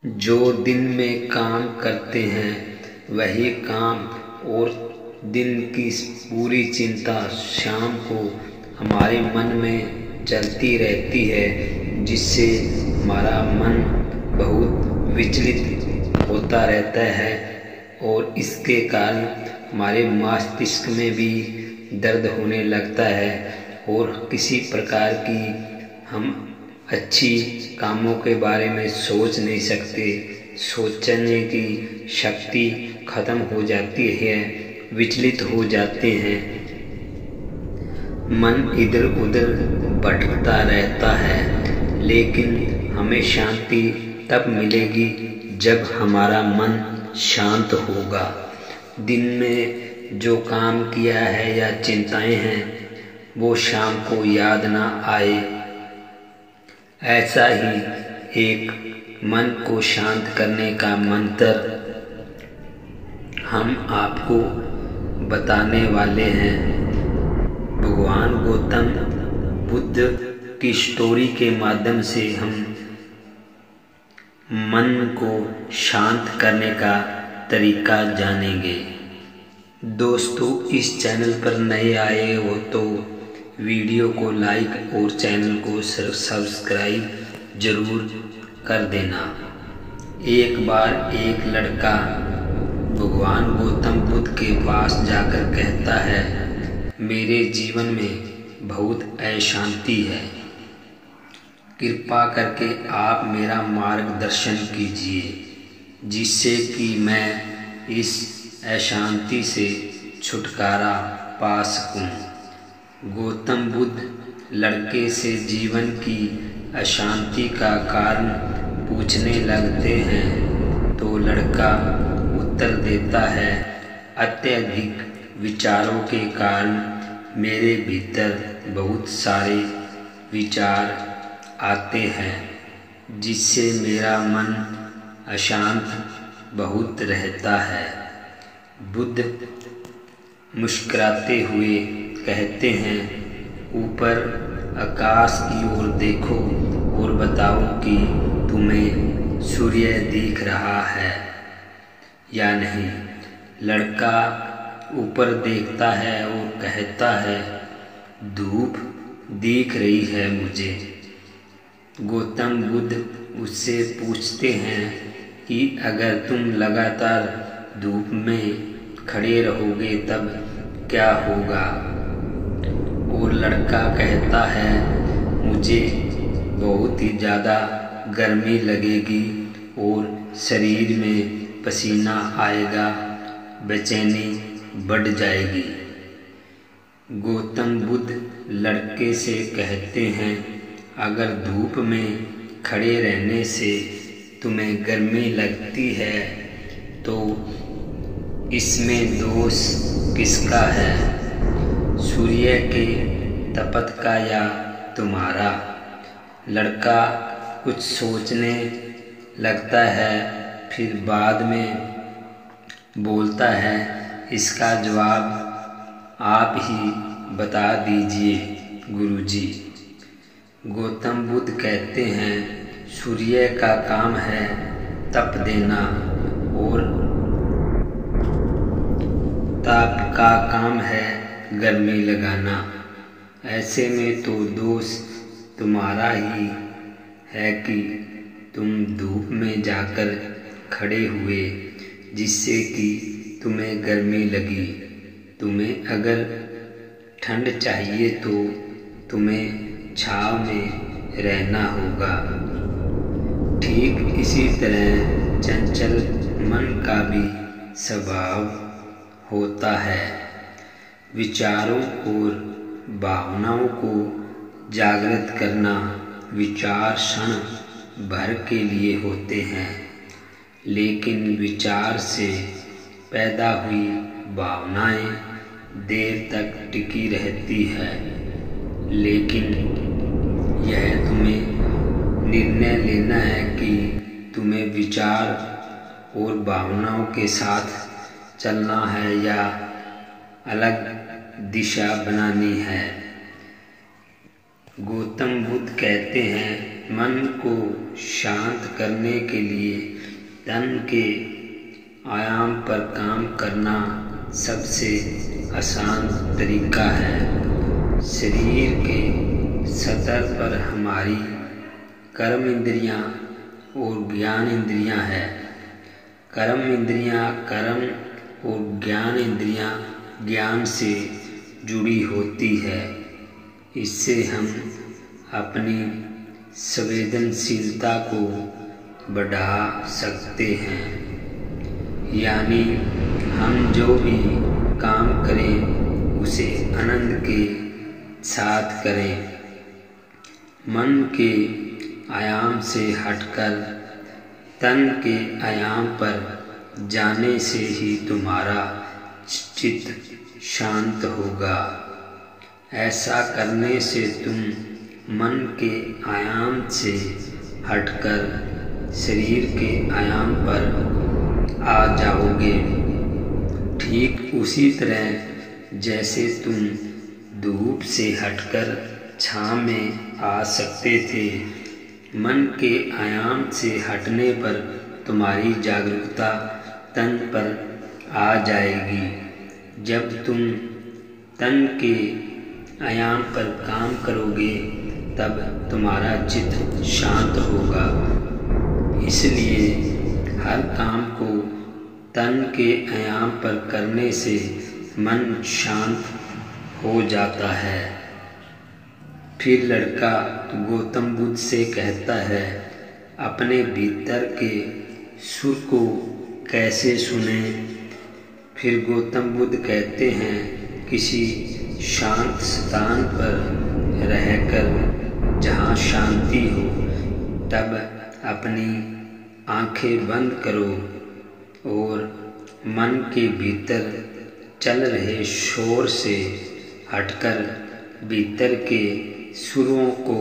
जो दिन में काम करते हैं वही काम और दिन की पूरी चिंता शाम को हमारे मन में चलती रहती है, जिससे हमारा मन बहुत विचलित होता रहता है और इसके कारण हमारे मस्तिष्क में भी दर्द होने लगता है और किसी प्रकार की हम अच्छी कामों के बारे में सोच नहीं सकते। सोचने की शक्ति खत्म हो जाती है, विचलित हो जाते हैं, मन इधर उधर भटकता रहता है। लेकिन हमें शांति तब मिलेगी जब हमारा मन शांत होगा। दिन में जो काम किया है या चिंताएं हैं वो शाम को याद ना आए। ऐसा ही एक मन को शांत करने का मंत्र हम आपको बताने वाले हैं। भगवान गौतम बुद्ध की स्टोरी के माध्यम से हम मन को शांत करने का तरीका जानेंगे। दोस्तों, इस चैनल पर नए आए हो तो वीडियो को लाइक और चैनल को सब्सक्राइब जरूर कर देना। एक बार एक लड़का भगवान गौतम बुद्ध के पास जाकर कहता है, मेरे जीवन में बहुत अशांति है, कृपा करके आप मेरा मार्गदर्शन कीजिए जिससे कि मैं इस अशांति से छुटकारा पा सकूं। गौतम बुद्ध लड़के से जीवन की अशांति का कारण पूछने लगते हैं तो लड़का उत्तर देता है, अत्यधिक विचारों के कारण मेरे भीतर बहुत सारे विचार आते हैं जिससे मेरा मन अशांत बहुत रहता है। बुद्ध मुस्कुराते हुए कहते हैं, ऊपर आकाश की ओर देखो और बताओ कि तुम्हें सूर्य दिख रहा है या नहीं। लड़का ऊपर देखता है और कहता है, धूप दिख रही है मुझे। गौतम बुद्ध उससे पूछते हैं कि अगर तुम लगातार धूप में खड़े रहोगे तब क्या होगा। और लड़का कहता है, मुझे बहुत ही ज़्यादा गर्मी लगेगी और शरीर में पसीना आएगा, बेचैनी बढ़ जाएगी। गौतम बुद्ध लड़के से कहते हैं, अगर धूप में खड़े रहने से तुम्हें गर्मी लगती है तो इसमें दोष किसका है, सूर्य के तपत का या तुम्हारा। लड़का कुछ सोचने लगता है, फिर बाद में बोलता है, इसका जवाब आप ही बता दीजिए गुरुजी। गौतम बुद्ध कहते हैं, सूर्य का काम है तप देना और ताप का काम है गर्मी लगाना। ऐसे में तो दोष तुम्हारा ही है कि तुम धूप में जाकर खड़े हुए जिससे कि तुम्हें गर्मी लगी। तुम्हें अगर ठंड चाहिए तो तुम्हें छांव में रहना होगा। ठीक इसी तरह चंचल मन का भी स्वभाव होता है। विचारों और भावनाओं को जागृत करना विचार क्षण भर के लिए होते हैं, लेकिन विचार से पैदा हुई भावनाएं देर तक टिकी रहती है। लेकिन यह तुम्हें निर्णय लेना है कि तुम्हें विचार और भावनाओं के साथ चलना है या अलग दिशा बनानी है। गौतम बुद्ध कहते हैं, मन को शांत करने के लिए तन के आयाम पर काम करना सबसे आसान तरीका है। शरीर के सतह पर हमारी कर्म इंद्रियां और ज्ञान इंद्रियां हैं। कर्म इंद्रियां कर्म और ज्ञान इंद्रियां ज्ञान से जुड़ी होती है। इससे हम अपनी संवेदनशीलता को बढ़ा सकते हैं, यानी हम जो भी काम करें उसे आनंद के साथ करें। मन के आयाम से हटकर तन के आयाम पर जाने से ही तुम्हारा चित्त शांत होगा। ऐसा करने से तुम मन के आयाम से हटकर शरीर के आयाम पर आ जाओगे। ठीक उसी तरह जैसे तुम धूप से हटकर छाँव में आ सकते थे, मन के आयाम से हटने पर तुम्हारी जागरूकता तन पर आ जाएगी। जब तुम तन के आयाम पर काम करोगे तब तुम्हारा चित्त शांत होगा। इसलिए हर काम को तन के आयाम पर करने से मन शांत हो जाता है। फिर लड़का गौतम बुद्ध से कहता है, अपने भीतर के सुर को कैसे सुने? फिर गौतम बुद्ध कहते हैं, किसी शांत स्थान पर रहकर जहाँ शांति हो तब अपनी आंखें बंद करो और मन के भीतर चल रहे शोर से हटकर भीतर के सुरों को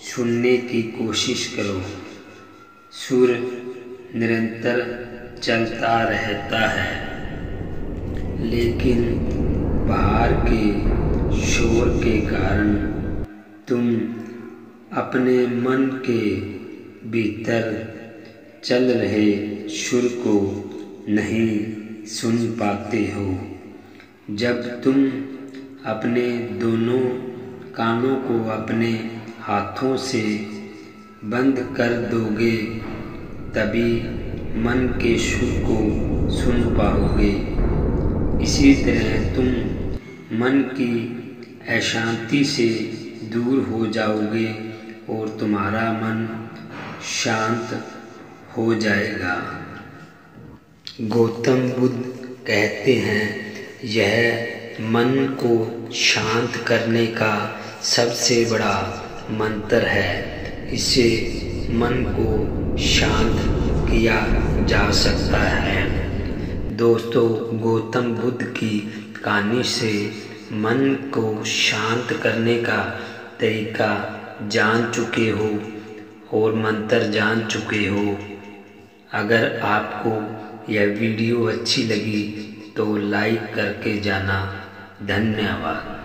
सुनने की कोशिश करो। सुर निरंतर चलता रहता है, लेकिन बाहर के शोर के कारण तुम अपने मन के भीतर चल रहे सुर को नहीं सुन पाते हो। जब तुम अपने दोनों कानों को अपने हाथों से बंद कर दोगे तभी मन के सुर को सुन पाओगे। इसी तरह तुम मन की अशांति से दूर हो जाओगे और तुम्हारा मन शांत हो जाएगा। गौतम बुद्ध कहते हैं, यह मन को शांत करने का सबसे बड़ा मंत्र है। इससे मन को शांत किया जा सकता है। दोस्तों, गौतम बुद्ध की कहानी से मन को शांत करने का तरीका जान चुके हो और मंत्र जान चुके हो। अगर आपको यह वीडियो अच्छी लगी तो लाइक करके जाना। धन्यवाद।